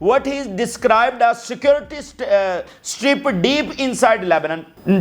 what he described as security strip deep inside Lebanon।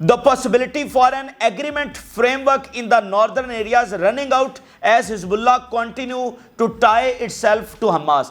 The possibility for an agreement framework in the northern areas running out as Hezbollah continue to tie itself to Hamas।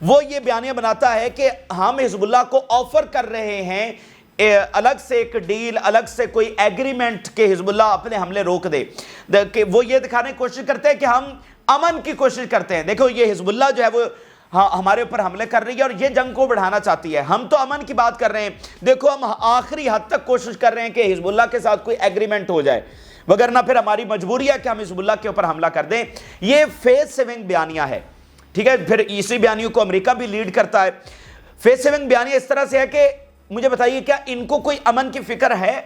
وہ یہ بیانیہ بناتا ہے کہ ہم حزب اللہ کو offer کر رہے ہیں الگ سے ایک ڈیل، الگ سے کوئی ایگریمنٹ کہ حزب اللہ اپنے حملے روک دے، کہ وہ یہ دکھانے کی کوشش کرتے ہیں کہ ہم امن کی کوشش کرتے ہیں. دیکھو یہ حزب اللہ جو ہے وہ ہمارے اوپر حملے کر رہی ہے اور یہ جنگ کو بڑھانا چاہتی ہے. ہم تو امن کی بات کر رہے ہیں. دیکھو ہم آخری حد تک کوشش کر رہے ہیں کہ حزب اللہ کے ساتھ کوئی ایگریمنٹ ہو جائے، وگرنہ پھر ہماری مجبوری ہے کہ ہم حزب اللہ کے اوپر حملہ کر دیں. یہ فیس سیونگ بیانیہ ہے، ٹھیک ہے. پھر اسی بیانیوں کو امریکہ بھی لیڈ کرتا ہے. فیس سیونگ بیانیہ اس طرح سے ہے کہ مجھے بتائیے کیا ان کو کوئی امن کی فکر ہے؟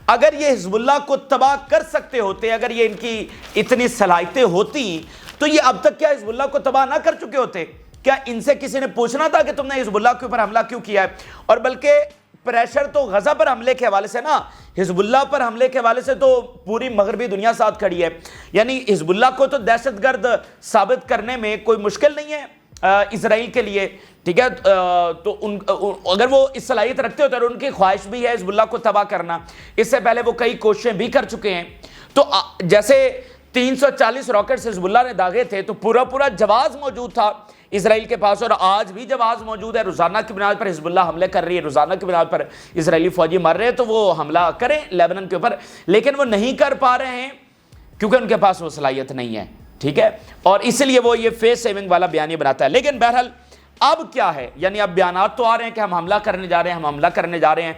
اگر یہ حزب اللہ کو تباہ کر سکتے ہوتے، اگر یہ ان کی اتنی صلاحیتیں ہوتی تو یہ اب تک کیا حزب اللہ کو تباہ نہ کر چکے ہوتے؟ کیا ان سے کسی نے پوچھنا تھا کہ تم نے حزب اللہ کے اوپر حملہ کیوں کیا ہے؟ اور بلکہ پریشر تو غزہ پر حملے کے حوالے سے نا، حزب اللہ پر حملے کے حوالے سے تو پوری مغربی دنیا ساتھ کھڑی ہے. یعنی حزب اللہ کو تو دہشت گرد ثابت کرنے میں کوئی مشکل نہیں ہے اسرائیل کے لیے، ٹھیک ہے. تو اگر وہ اس صلاحیت رکھتے ہوتے اور ان کی خواہش بھی ہے حزب اللہ کو تباہ کرنا، اس سے پہلے وہ کئی کوششیں بھی کر چکے ہیں. تو جیسے 340 راکٹس حزب اللہ نے داغے تھے تو پورا جواز موجود تھا اسرائیل کے پاس، اور آج بھی جواز موجود ہے. روزانہ کی بنیاد پر حزب اللہ حملے کر رہی ہے، روزانہ کی بنیاد پر اسرائیلی فوجی مر رہے ہیں، تو وہ حملہ کریں لیبنان کے اوپر، لیکن وہ نہیں کر پا رہے ہیں کیونکہ ان کے پاس وہ صلاحیت نہیں ہے، ٹھیک ہے. اور اس لیے وہ یہ فیس سیونگ والا بیانیہ بناتا ہے. لیکن بہرحال اب کیا ہے، یعنی اب بیانات تو آ رہے ہیں کہ ہم حملہ کرنے جا رہے ہیں، ہم حملہ کرنے جا رہے ہیں.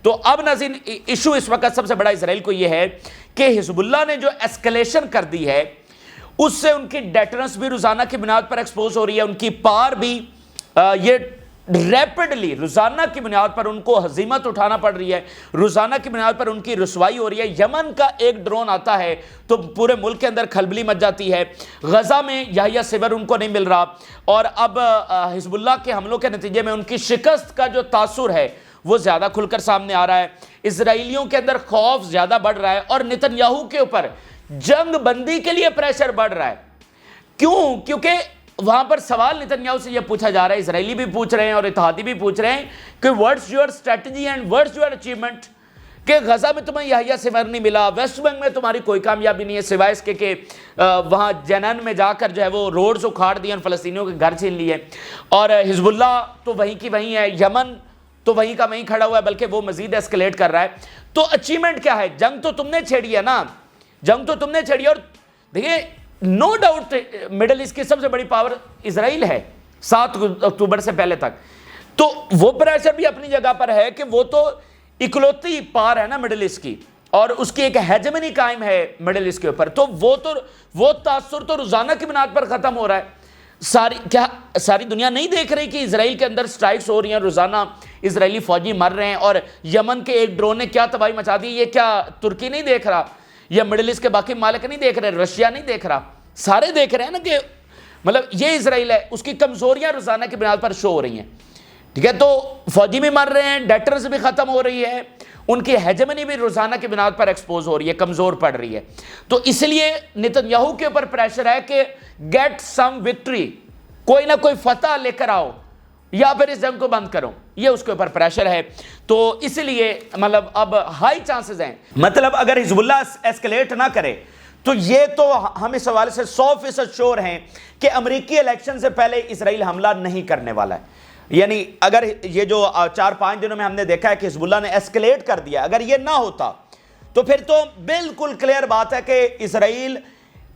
تو اب ناظرین ایشو اس وقت سب سے بڑا اسرائیل کو یہ ہے کہ حزب اللہ نے جو ایسکلیشن کر دی ہے اس سے ان کی ڈیٹرنس بھی روزانہ کی بنیاد پر ایکسپوز ہو رہی ہے، ان کی پار بھی یہ ریپڈلی روزانہ کی بنیاد پر ان کو ہزیمت اٹھانا پڑ رہی ہے، روزانہ کی بنیاد پر ان کی رسوائی ہو رہی ہے. یمن کا ایک ڈرون آتا ہے تو پورے ملک کے اندر کھلبلی مچ جاتی ہے. غزہ میں یحییٰ سنور ان کو نہیں مل رہا، اور اب حزب اللہ کے حملوں کے نتیجے میں ان کی شکست کا جو تاثر ہے وہ زیادہ کھل کر سامنے آ رہا ہے. اسرائیلیوں کے اندر خوف زیادہ بڑھ رہا ہے اور نتن یاہو کے اوپر جنگ بندی کے لیے پریشر بڑھ رہا ہے. کیوں؟ کیونکہ وہاں پر سوال نتن یاہو سے یہ پوچھا جا رہا ہے، اسرائیلی بھی پوچھ رہے ہیں اور اتحادی بھی پوچھ رہے ہیں کہ what's your strategy and what's your achievement؟ کہ غزہ میں تمہیں یحییٰ سنور نہیں ملا، ویسٹ بینک میں تمہاری کوئی کامیابی نہیں ہے سوائے اس کے کہ وہاں جنین میں جا کر جو ہے وہ روڈز اکھاڑ دیے اور فلسطینیوں کے گھر چھین لیے، اور حزب اللہ تو وہیں کی وہیں ہے، یمن تو وہیں کا وہیں کھڑا ہوا ہے، بلکہ وہ مزید ایسکلیٹ کر رہا ہے. تو اچیومنٹ کیا ہے؟ جنگ تو تم نے چھیڑی ہے نا، جنگ تو تم نے چھیڑی. اور دیکھیں نو ڈاؤٹ مڈل ایسٹ کی سب سے بڑی پاور اسرائیل ہے 7 اکتوبر سے پہلے تک. تو وہ پریشر بھی اپنی جگہ پر ہے کہ وہ تو اکلوتی پار ہے نا مڈل ایسٹ کی، اور اس کی ایک ہیجمنی قائم ہے مڈل ایسٹ کے اوپر. تو وہ تاثر تو روزانہ کی بنیاد پر ختم ہو رہا ہے. ساری دنیا نہیں دیکھ رہی کہ اسرائیل کے اندر سٹرائکس ہو رہی ہیں، روزانہ اسرائیلی فوجی مر رہے ہیں، اور یمن کے ایک ڈرون نے کیا تباہی مچا دی؟ یہ کیا ترکی نہیں دیکھ رہا؟ یا مڈل ایسٹ کے باقی ممالک نہیں دیکھ رہے؟ رشیا نہیں دیکھ رہا؟ سارے دیکھ رہے ہیں نا کہ مطلب یہ اسرائیل ہے، اس کی کمزوریاں روزانہ کی بنیاد پر شو ہو رہی ہیں، ٹھیک ہے. تو فوجی بھی مر رہے ہیں، ڈیٹرز بھی ختم ہو رہی ہے، ان کی ہیجمنی بھی روزانہ کی بنیاد پر ایکسپوز ہو رہی ہے، کمزور پڑ رہی ہے. تو اس لیے نتن یاہو کے اوپر پریشر ہے کہ گیٹ سم وکٹری، کوئی نہ کوئی فتح لے کر آؤ یا پھر اس جنگ کو بند کرو، یہ اس کے اوپر پریشر ہے. تو اس لیے مطلب اب ہائی چانسز ہیں، مطلب اگر حزب اللہ ایسکلیٹ نہ کرے تو یہ تو ہم اس حوالے سے 100% شور ہیں کہ امریکی الیکشن سے پہلے اسرائیل حملہ نہیں کرنے والا ہے. یعنی اگر یہ جو 4-5 دنوں میں ہم نے دیکھا ہے کہ حزب اللہ نے ایسکلیٹ کر دیا، اگر یہ نہ ہوتا تو پھر تو بالکل کلیئر بات ہے کہ اسرائیل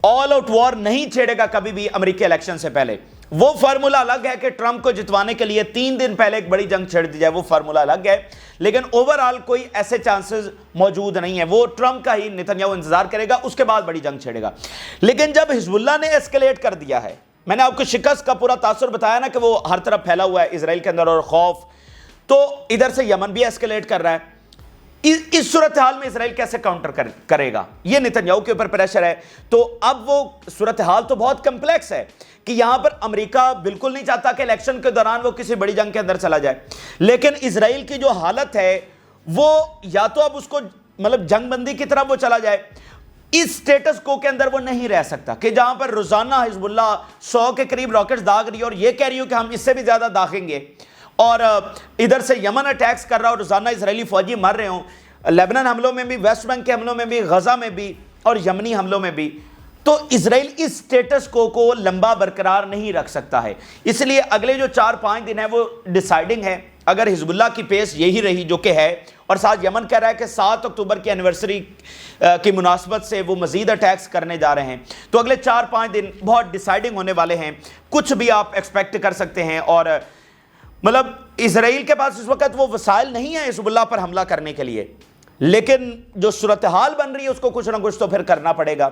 آل آؤٹ وار نہیں چھیڑے گا کبھی بھی امریکی الیکشن سے پہلے. وہ فارمولا الگ ہے کہ ٹرمپ کو جتوانے کے لیے 3 دن پہلے ایک بڑی جنگ چھیڑ دی جائے، وہ فارمولا الگ ہے، لیکن اوورآل کوئی ایسے چانسز موجود نہیں ہیں. وہ ٹرمپ کا ہی نتن یاہو انتظار کرے گا، اس کے بعد بڑی جنگ چھیڑے گا. لیکن جب حزب اللہ نے ایسکلیٹ کر دیا ہے، میں نے آپ کو شکست کا پورا تاثر بتایا نا کہ وہ ہر طرف پھیلا ہوا ہے اسرائیل کے اندر اور خوف، تو ادھر سے یمن بھی ایسکلیٹ کر رہا ہے. اس صورتحال میں اسرائیل کیسے کاؤنٹر کرے گا؟ یہ نتن یاہو کے اوپر پریشر ہے. تو اب وہ صورتحال تو بہت کمپلیکس ہے کہ یہاں پر امریکہ بالکل نہیں چاہتا کہ الیکشن کے دوران وہ کسی بڑی جنگ کے اندر چلا جائے، لیکن اسرائیل کی جو حالت ہے وہ یا تو اب اس کو مطلب جنگ بندی کی طرف وہ چلا جائے، اس سٹیٹس کو کے اندر وہ نہیں رہ سکتا کہ جہاں پر روزانہ حزب اللہ 100 کے قریب راکٹس داغ رہی ہے اور یہ کہہ رہی ہو کہ ہم اس سے بھی زیادہ داغیں گے، اور ادھر سے یمن اٹیکس کر رہا اور روزانہ اسرائیلی فوجی مر رہے ہوں، لیبنان حملوں میں بھی، ویسٹ بینک کے حملوں میں بھی، غزہ میں بھی اور یمنی حملوں میں بھی. تو اسرائیل اس سٹیٹس کو لمبا برقرار نہیں رکھ سکتا ہے، اس لیے اگلے جو 4-5 دن ہے وہ ڈیسائیڈنگ ہے۔ اگر حزب اللہ کی پیس یہی رہی جو کہ ہے، اور ساتھ یمن کہہ رہا ہے کہ 7 اکتوبر کی اینیورسری کی مناسبت سے وہ مزید اٹیکس کرنے جا رہے ہیں، تو اگلے 4-5 دن بہت ڈیسائیڈنگ ہونے والے ہیں، کچھ بھی آپ ایکسپیکٹ کر سکتے ہیں۔ اور مطلب اسرائیل کے پاس اس وقت وہ وسائل نہیں ہیں حزب اللہ پر حملہ کرنے کے لیے، لیکن جو صورتحال بن رہی ہے اس کو کچھ نہ کچھ تو پھر کرنا پڑے گا،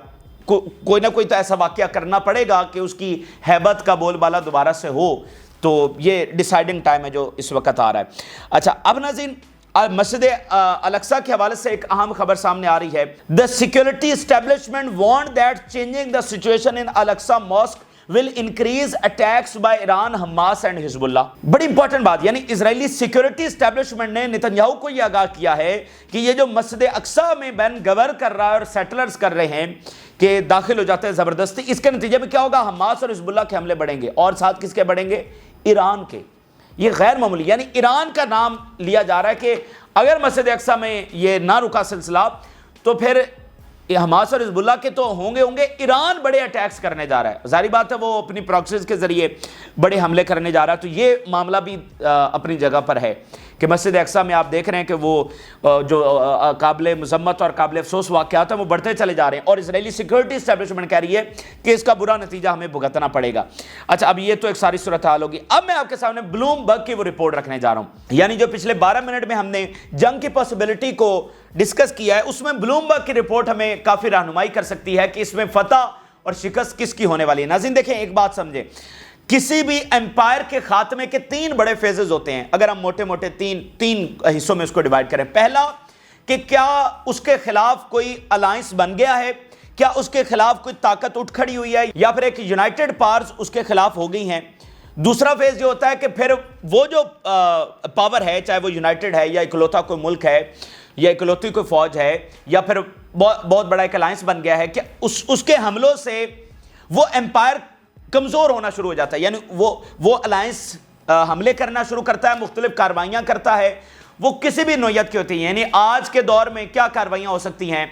کوئی نہ کوئی تو ایسا واقعہ کرنا پڑے گا کہ اس کی ہیبت کا بول بالا دوبارہ سے ہو۔ تو یہ ڈیسائیڈنگ ٹائم ہے جو اس وقت آ رہا ہے۔ اچھا، اب ناظرین مسجد الاقصی کے حوالے سے ایک اہم خبر سامنے آ رہی ہے۔ The security establishment warned that changing the situation in Al-Aqsa Mosque will increase attacks by Iran, Hamas and Hezbollah اللہ۔ بڑی امپورٹنٹ بات، یعنی اسرائیلی سیکیورٹی اسٹیبلشمنٹ نے نتنیاہو کو یہ آگاہ کیا ہے کہ یہ جو مسجد اقصی میں بین گور کر رہا ہے اور سیٹلرز کر رہے ہیں کہ داخل ہو جاتے ہیں زبردستی، اس کے نتیجے میں کیا ہوگا؟ حماس اور حزب اللہ کے حملے بڑھیں گے، اور ساتھ کس کے بڑھیں گے؟ ایران کے۔ یہ غیر معمولی، یعنی ایران کا نام لیا جا رہا ہے کہ اگر مسجد اقصی میں یہ نہ رکا سلسلہ تو پھر حماس اور حزب اللہ کے تو ہوں گے، ایران بڑے اٹیکس کرنے جا رہا ہے۔ ظاہری بات ہے وہ اپنی پراکسیز کے ذریعے بڑے حملے کرنے جا رہا ہے، تو یہ معاملہ بھی اپنی جگہ پر ہے کہ مسجد اقصی میں آپ دیکھ رہے ہیں کہ وہ جو قابل مذمت اور قابل افسوس واقعات ہیں وہ بڑھتے چلے جا رہے ہیں، اور اسرائیلی سیکورٹی اسٹیبلشمنٹ کہہ رہی ہے کہ اس کا برا نتیجہ ہمیں بھگتنا پڑے گا۔ اچھا، اب یہ تو ایک ساری صورتحال ہوگی۔ اب میں آپ کے سامنے بلوم برگ کی وہ رپورٹ رکھنے جا رہا ہوں، یعنی جو پچھلے 12 منٹ میں ہم نے جنگ کی پاسبلٹی کو ڈسکس کیا ہے، اس میں بلوم برگ کی رپورٹ ہمیں کافی رہنمائی کر سکتی ہے کہ اس میں فتح اور شکست کس کی ہونے والی ہے۔ ناظرین دیکھیں، ایک بات سمجھیں، کسی بھی امپائر کے خاتمے کے 3 بڑے فیزز ہوتے ہیں، اگر ہم موٹے موٹے تین حصوں میں اس کو ڈیوائیڈ کریں۔ پہلا کہ کیا اس کے خلاف کوئی الائنس بن گیا ہے، کیا اس کے خلاف کوئی طاقت اٹھ کھڑی ہوئی ہے، یا پھر ایک یونائٹڈ پاورز اس کے خلاف ہو گئی ہیں۔ دوسرا فیز یہ ہوتا ہے کہ پھر وہ جو پاور ہے، چاہے وہ یونائٹڈ ہے یا اکلوتا کوئی ملک ہے یا اکلوتی کوئی فوج ہے، یا پھر بہت بڑا ایک الائنس بن گیا ہے، کہ اس کے حملوں سے وہ امپائر کمزور ہونا شروع ہو جاتا ہے، یعنی وہ الائنس حملے کرنا شروع کرتا ہے، مختلف کاروائیاں کرتا ہے، وہ کسی بھی نوعیت کی ہوتی ہیں۔ یعنی آج کے دور میں کیا کاروائیاں ہو سکتی ہیں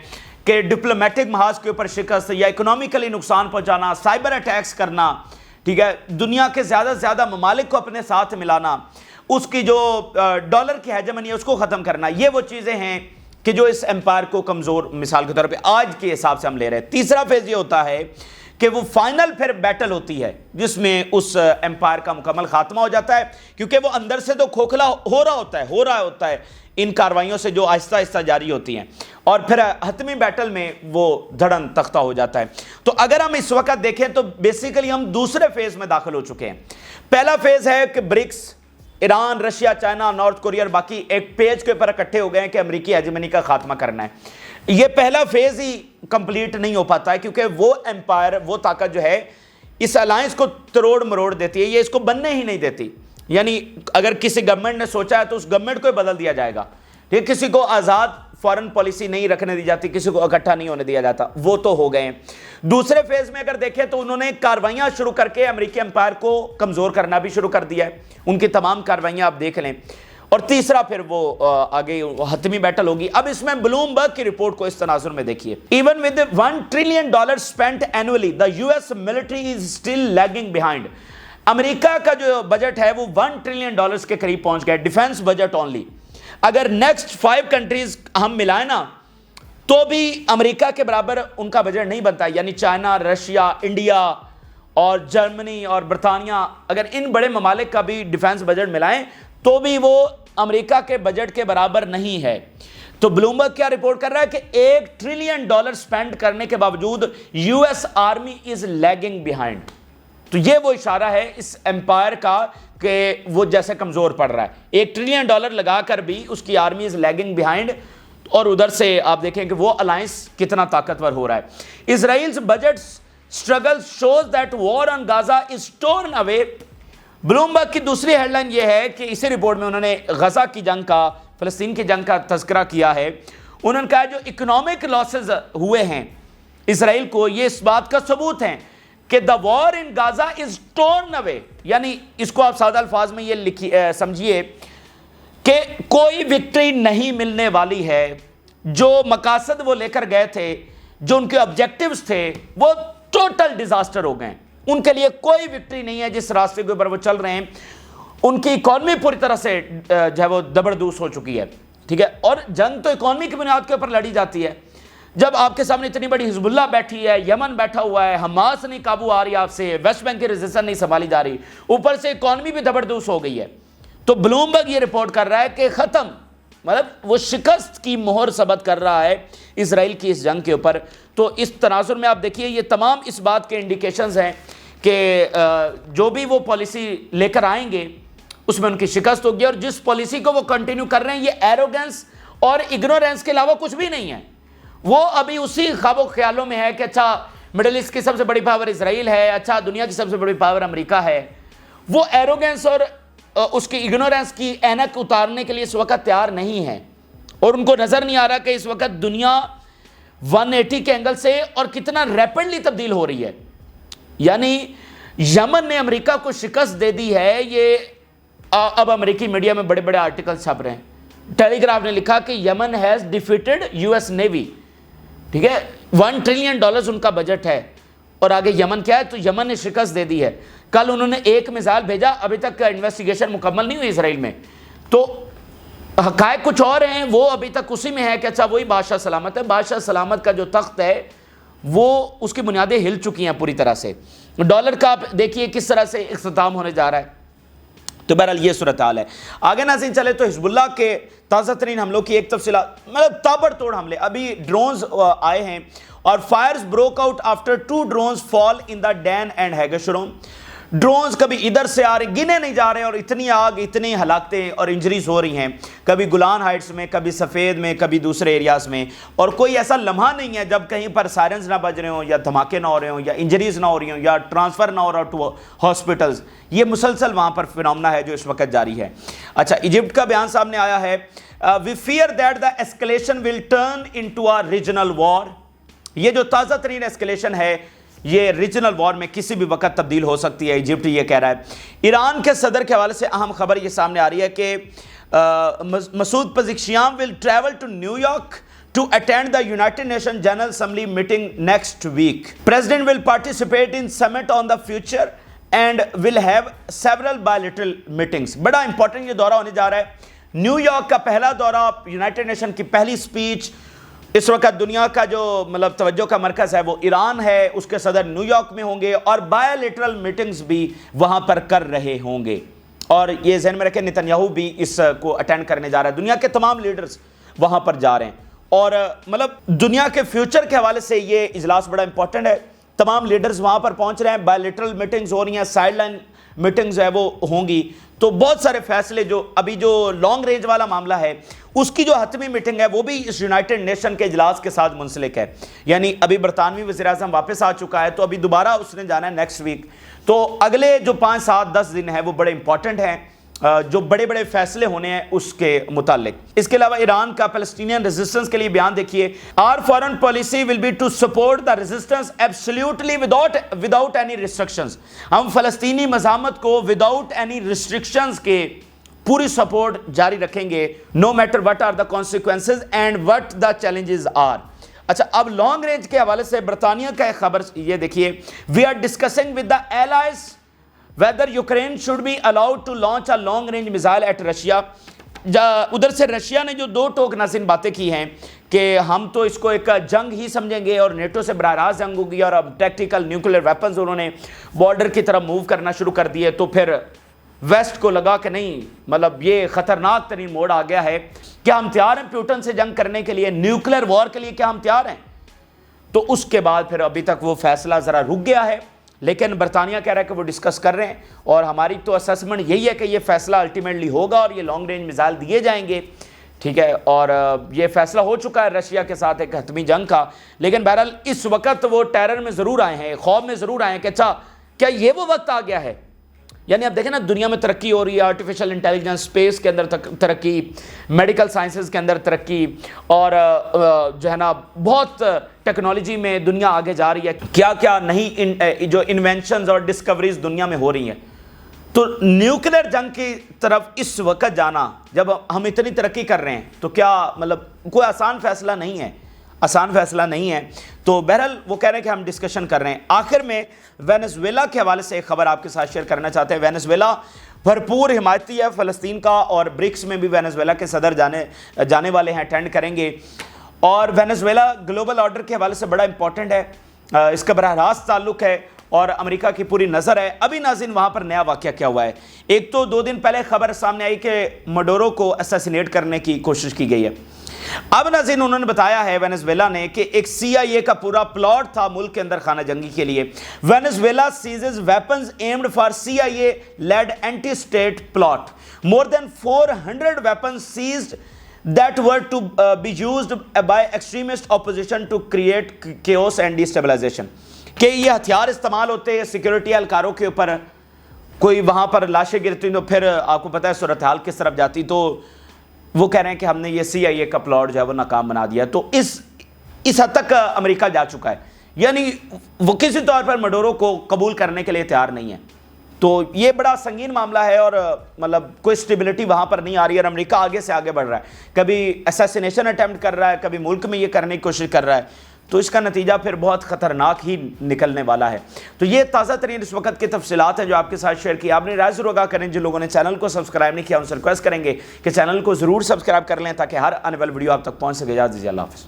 کہ ڈپلومیٹک محاذ کے اوپر شکست، یا اکنامیکلی نقصان پہنچانا، سائبر اٹیکس کرنا، ٹھیک ہے، دنیا کے زیادہ سے زیادہ ممالک کو اپنے ساتھ ملانا، اس کی جو ڈالر کی ہیجمنی ہے اس کو ختم کرنا، یہ وہ چیزیں ہیں کہ جو اس امپائر کو کمزور مثال کے طور پہ آج کے حساب سے ہم لے رہے ہیں۔ تیسرا فیز یہ ہوتا ہے کہ وہ فائنل پھر بیٹل ہوتی ہے جس میں اس امپائر کا مکمل خاتمہ ہو جاتا ہے، کیونکہ وہ اندر سے تو کھوکھلا ہو رہا ہوتا ہے ان کاروائیوں سے جو آہستہ آہستہ جاری ہوتی ہیں، اور پھر حتمی بیٹل میں وہ دھڑن تختہ ہو جاتا ہے۔ تو اگر ہم اس وقت دیکھیں تو بیسیکلی ہم دوسرے فیز میں داخل ہو چکے ہیں۔ پہلا فیز ہے کہ BRICS, Iran, Russia, China, North Korea اور باقی ایک پیج کے اوپر اکٹھے ہو گئے ہیں کہ امریکی ہیجمنی کا خاتمہ کرنا ہے۔ یہ پہلا فیز ہی کمپلیٹ نہیں ہو پاتا ہے، کیونکہ وہ امپائر، وہ طاقت جو ہے اس الائنس کو تروڑ مروڑ دیتی ہے، یہ اس کو بننے ہی نہیں دیتی۔ یعنی اگر کسی گورنمنٹ نے سوچا ہے تو اس گورنمنٹ کو ہی بدل دیا جائے گا، یہ کسی کو آزاد فارن پالیسی نہیں رکھنے دی جاتی، کسی کو اکٹھا نہیں ہونے دیا جاتا، وہ تو ہو گئے ہیں۔ دوسرے فیز میں اگر دیکھیں تو انہوں نے کاروائیاں شروع کر کے امریکی امپائر کو کمزور کرنا بھی شروع کر دیا ہے، ان کی تمام کاروائیاں آپ دیکھ لیں۔ اور تیسرا پھر وہ آگے حتمی بیٹل ہوگی۔ اب اس میں بلوم برگ کی رپورٹ کو اس تناظر میں دیکھیے۔ Even with $1 trillion spent annually, the US military is still lagging behind۔ امریکہ کا جو بجٹ ہے وہ $1 trillion کے قریب پہنچ گیا، ڈیفنس بجٹ اونلی۔ اگر نیکسٹ 5 کنٹریز ہم ملائیں نا تو بھی امریکہ کے برابر ان کا بجٹ نہیں بنتا، یعنی چائنا، رشیا، انڈیا اور جرمنی اور برطانیہ، اگر ان بڑے ممالک کا بھی ڈیفنس بجٹ ملائیں تو بھی وہ امریکہ کے بجٹ کے برابر نہیں ہے۔ تو بلومبرگ کیا رپورٹ کر رہا ہے کہ $1 trillion سپینڈ کرنے کے باوجود US آرمی از لیگنگ بیہائنڈ۔ تو یہ وہ اشارہ ہے اس امپائر کا کہ وہ جیسے کمزور پڑ رہا ہے، $1 trillion لگا کر بھی اس کی آرمی از لیگنگ بیہائنڈ، اور ادھر سے آپ دیکھیں کہ وہ الائنس کتنا طاقتور ہو رہا ہے۔ اسرائیل's budget struggle shows that war on Gaza is torn away۔ Bloomberg کی دوسری ہیڈ لائن یہ ہے کہ اسی رپورٹ میں انہوں نے غزہ کی جنگ کا، فلسطین کی جنگ کا تذکرہ کیا ہے۔ انہوں نے کہا جو اکنامک لاسز ہوئے ہیں اسرائیل کو، یہ اس بات کا ثبوت ہیں کہ the war in Gaza is torn away، یعنی اس کو آپ سادہ الفاظ میں یہ سمجھیے کہ کوئی وکٹری نہیں ملنے والی ہے۔ جو مقاصد وہ لے کر گئے تھے جو ان کے آبجیکٹیوز تھے وہ ٹوٹل ڈیزاسٹر ہو گئے. ان کے لیے کوئی وکٹری نہیں ہے جس راستے کے اوپر وہ چل رہے ہیں. ان کی اکانومی پوری طرح سے جو ہے وہ دبردوس ہو چکی ہے. ٹھیک ہے, اور جنگ تو اکانومی کی بنیاد کے اوپر لڑی جاتی ہے. جب آپ کے سامنے اتنی بڑی حزب اللہ بیٹھی ہے, یمن بیٹھا ہوا ہے, حماس نہیں قابو آ رہی آپ سے, ویسٹ بینک کی ریزسٹنس نہیں سنبھالی جا رہی, اوپر سے اکانومی بھی دبردوس ہو گئی ہے, تو بلومبرگ یہ رپورٹ کر رہا ہے کہ ختم, مطلب وہ شکست کی مہر ثبت کر رہا ہے اسرائیل کی اس جنگ کے اوپر. تو اس تناظر میں آپ دیکھیے یہ تمام اس بات کے انڈیکیشنز ہیں کہ جو بھی وہ پالیسی لے کر آئیں گے اس میں ان کی شکست ہوگی, اور جس پالیسی کو وہ کنٹینیو کر رہے ہیں یہ ایروگنس اور اگنورینس کے علاوہ کچھ بھی نہیں ہے. وہ ابھی اسی خواب و خیالوں میں ہے کہ اچھا مڈل ایسٹ کی سب سے بڑی پاور اسرائیل ہے, اچھا دنیا کی سب سے بڑی پاور امریکہ ہے. وہ ایروگنس اور اس کی اگنورینس کی اینک اتارنے کے لیے اس وقت تیار نہیں ہے, اور ان کو نظر نہیں آ رہا کہ اس وقت دنیا 180 کے اینگل سے اور کتنا ریپڈلی تبدیل ہو رہی ہے. یعنی یمن نے امریکہ کو شکست دے دی ہے, یہ اب امریکی میڈیا میں بڑے بڑے آرٹیکل چھپ رہے ہیں. ٹیلی گراف نے لکھا کہ Yemen has defeated U S Navy. ٹھیک ہے, $1 ٹریلین ان کا بجٹ ہے, اور آگے یمن کیا ہے, تو یمن نے شکست دے دی ہے. کل انہوں نے ایک میزائل بھیجا, ابھی تک انویسٹیگیشن مکمل نہیں ہوئی اسرائیل میں, تو حقائق کچھ اور ہیں, وہ ابھی تک اسی میں ہے کہ اچھا وہی بادشاہ سلامت ہے. بادشاہ سلامت کا جو تخت ہے وہ اس کی بنیادیں ہل چکی ہیں پوری طرح سے. ڈالر کا آپ دیکھیے کس طرح سے اختتام ہونے جا رہا ہے. تو بہرحال یہ صورتحال ہے. آگے ناظرین چلے تو حزب اللہ کے تازہ ترین حملوں کی ایک تفصیلات, مطلب تابڑ توڑ حملے. ابھی ڈرونز آئے ہیں اور fires broke out after 2 drones fall in the den and ہیگشروم. ڈرونز کبھی ادھر سے آ رہے, گنے نہیں جا رہے, اور اتنی آگ, اتنی ہلاکتیں اور انجریز ہو رہی ہیں, کبھی گولان ہائٹس میں, کبھی سفید میں, کبھی دوسرے ایریاز میں, اور کوئی ایسا لمحہ نہیں ہے جب کہیں پر سائرنز نہ بج رہے ہوں, یا دھماکے نہ ہو رہے ہوں, یا انجریز نہ ہو رہی ہوں, یا ٹرانسفر نہ ہو رہا ٹو ہاسپٹلز. یہ مسلسل وہاں پر فینومنا ہے جو اس وقت جاری ہے. اچھا, ایجپٹ کا بیان سامنے آیا ہے, we fear that the escalation will turn into a regional war. یہ جو تازہ ترین اسکلیشن ہے یہ ریجنل وار میں کسی بھی وقت تبدیل ہو سکتی ہے, ایجپٹ یہ کہہ رہا ہے. ایران کے صدر کے حوالے سے اہم خبر یہ سامنے آ رہی ہے کہ مسعود پزیکشیان will travel to New York to attend the United Nations General Assembly meeting next week. President will participate in summit on the future and will have several bilateral meetings. بڑا امپورٹنٹ یہ دورہ ہونے جا رہا ہے. نیو یارک کا پہلا دورہ, یونائٹڈ نیشن کی پہلی سپیچ. اس وقت دنیا کا جو مطلب توجہ کا مرکز ہے وہ ایران ہے, اس کے صدر نیو یارک میں ہوں گے, اور بائیلیٹرل میٹنگز بھی وہاں پر کر رہے ہوں گے. اور یہ ذہن میں رکھیں نتنیاہو بھی اس کو اٹینڈ کرنے جا رہا ہے. دنیا کے تمام لیڈرز وہاں پر جا رہے ہیں, اور مطلب دنیا کے فیوچر کے حوالے سے یہ اجلاس بڑا امپورٹنٹ ہے. تمام لیڈرز وہاں پر پہنچ رہے ہیں, بائیلیٹرل میٹنگز ہو رہی ہیں, سائیڈ لائن میٹنگز ہے وہ ہوں گی. تو بہت سارے فیصلے, جو ابھی جو لانگ رینج والا معاملہ ہے اس کی جو حتمی میٹنگ ہے وہ بھی اس یونائٹڈ نیشن کے اجلاس کے ساتھ منسلک ہے. یعنی ابھی برطانوی وزیر اعظم واپس آ چکا ہے, تو ابھی دوبارہ اس نے جانا ہے نیکسٹ ویک. تو اگلے جو 5 7 10 دن ہیں وہ بڑے امپورٹنٹ ہیں, جو بڑے بڑے فیصلے ہونے ہیں اس کے متعلق. اس کے علاوہ ایران کا فلسطینین ریزسٹنس کے لیے بیان دیکھیے. Our foreign policy will be to support the resistance absolutely without any restrictions. ہم فلسطینی مزاحمت کو وداؤٹ اینی ریسٹرکشنز کے پوری سپورٹ جاری رکھیں گے, no matter what are the consequences and what the challenges are. اچھا, اب لانگ رینج کے حوالے سے برطانیہ کا ایک خبر یہ دیکھیے. We are discussing with the allies whether Ukraine should be allowed to launch a long range missile at Russia. ادھر سے رشیا نے جو 2 ٹوک نازن باتیں کی ہیں کہ ہم تو اس کو ایک جنگ ہی سمجھیں گے, اور نیٹو سے براہ راست جنگ ہوگی, اور اب ٹیکٹیکل نیوکلیر ویپنز انہوں نے بارڈر کی طرف موو کرنا شروع کر دیے. تو پھر ویسٹ کو لگا کہ نہیں, مطلب یہ خطرناک ترین موڑ آ گیا ہے, کیا ہم تیار ہیں پیوٹن سے جنگ کرنے کے لیے, نیوکلیر وار کے لیے کیا ہم تیار ہیں. تو اس کے بعد پھر ابھی تک وہ فیصلہ ذرا رک گیا ہے, لیکن برطانیہ کہہ رہا ہے کہ وہ ڈسکس کر رہے ہیں, اور ہماری تو اسسمنٹ یہی ہے کہ یہ فیصلہ الٹیمیٹلی ہوگا اور یہ لانگ رینج میزائل دیے جائیں گے. ٹھیک ہے, اور یہ فیصلہ ہو چکا ہے رشیا کے ساتھ ایک حتمی جنگ کا. لیکن بہرحال اس وقت وہ ٹیرر میں ضرور آئے ہیں, خوف میں ضرور آئے ہیں کہ اچھا کیا یہ وہ وقت آ گیا ہے. یعنی اب دیکھیں نا, دنیا میں ترقی ہو رہی ہے, آرٹیفیشل انٹیلیجنس, اسپیس کے اندر ترقی, میڈیکل سائنسز کے اندر ترقی, اور جو ہے نا بہت ٹیکنالوجی میں دنیا آگے جا رہی ہے. کیا کیا نہیں جو انوینشنز اور ڈسکوریز دنیا میں ہو رہی ہیں. تو نیوکلیر جنگ کی طرف اس وقت جانا, جب ہم اتنی ترقی کر رہے ہیں, تو کیا مطلب کوئی آسان فیصلہ نہیں ہے. آسان فیصلہ نہیں ہے. تو بہرحال وہ کہہ رہے ہیں کہ ہم ڈسکشن کر رہے ہیں. آخر میں وینزویلا کے حوالے سے ایک خبر آپ کے ساتھ شیئر کرنا چاہتے ہیں. وینزویلا بھرپور حمایتی ہے فلسطین کا، اور برکس میں بھی وینزویلا کے صدر جانے والے ہیں، اٹینڈ کریں گے. اور وینزویلا گلوبل آرڈر کے حوالے سے بڑا امپورٹنٹ ہے، اس کا براہ راست تعلق ہے اور امریکہ کی پوری نظر ہے. ابھی ناظرین وہاں پر نیا واقعہ کیا ہوا ہے. ایک تو 2 دن پہلے خبر سامنے آئی کہ مڈورو کو اسیسینیٹ کرنے کی کوشش کی گئی ہے. اب ناظرین انہوں نے بتایا ہے وینزویلا نے کہ ایک CIA کا پورا پلاٹ تھا ملک کے اندر خانہ جنگی کے لیے. Venezuela seizes weapons aimed for CIA led anti state plot. More than 400 weapons seized that were to be used by extremist opposition to create chaos and destabilization. کہ یہ ہتھیار استعمال ہوتے ہیں سیکیورٹی اہلکاروں کے اوپر، کوئی وہاں پر لاشیں گرتی تو پھر آپ کو پتہ ہے صورتحال کس طرف جاتی. تو وہ کہہ رہے ہیں کہ ہم نے یہ CIA کا پلاٹ جو ہے وہ ناکام بنا دیا. تو اس حد تک امریکہ جا چکا ہے، یعنی وہ کسی طور پر مڈورو کو قبول کرنے کے لیے تیار نہیں ہے. تو یہ بڑا سنگین معاملہ ہے، اور مطلب کوئی سٹیبلٹی وہاں پر نہیں آ رہی ہے، اور امریکہ آگے سے آگے بڑھ رہا ہے. کبھی اسیسینیشن اٹیمپٹ کر رہا ہے، کبھی ملک میں یہ کرنے کی کوشش کر رہا ہے. تو اس کا نتیجہ پھر بہت خطرناک ہی نکلنے والا ہے. تو یہ تازہ ترین اس وقت کی تفصیلات ہیں جو آپ کے ساتھ شیئر کی. آپ نے رائے ضرور آگاہ کریں. جن لوگوں نے چینل کو سبسکرائب نہیں کیا ان سے ریکویسٹ کریں گے کہ چینل کو ضرور سبسکرائب کر لیں تاکہ ہر آنے والی ویڈیو آپ تک پہنچ سکے. اجازت دیجیے، اللہ حافظ.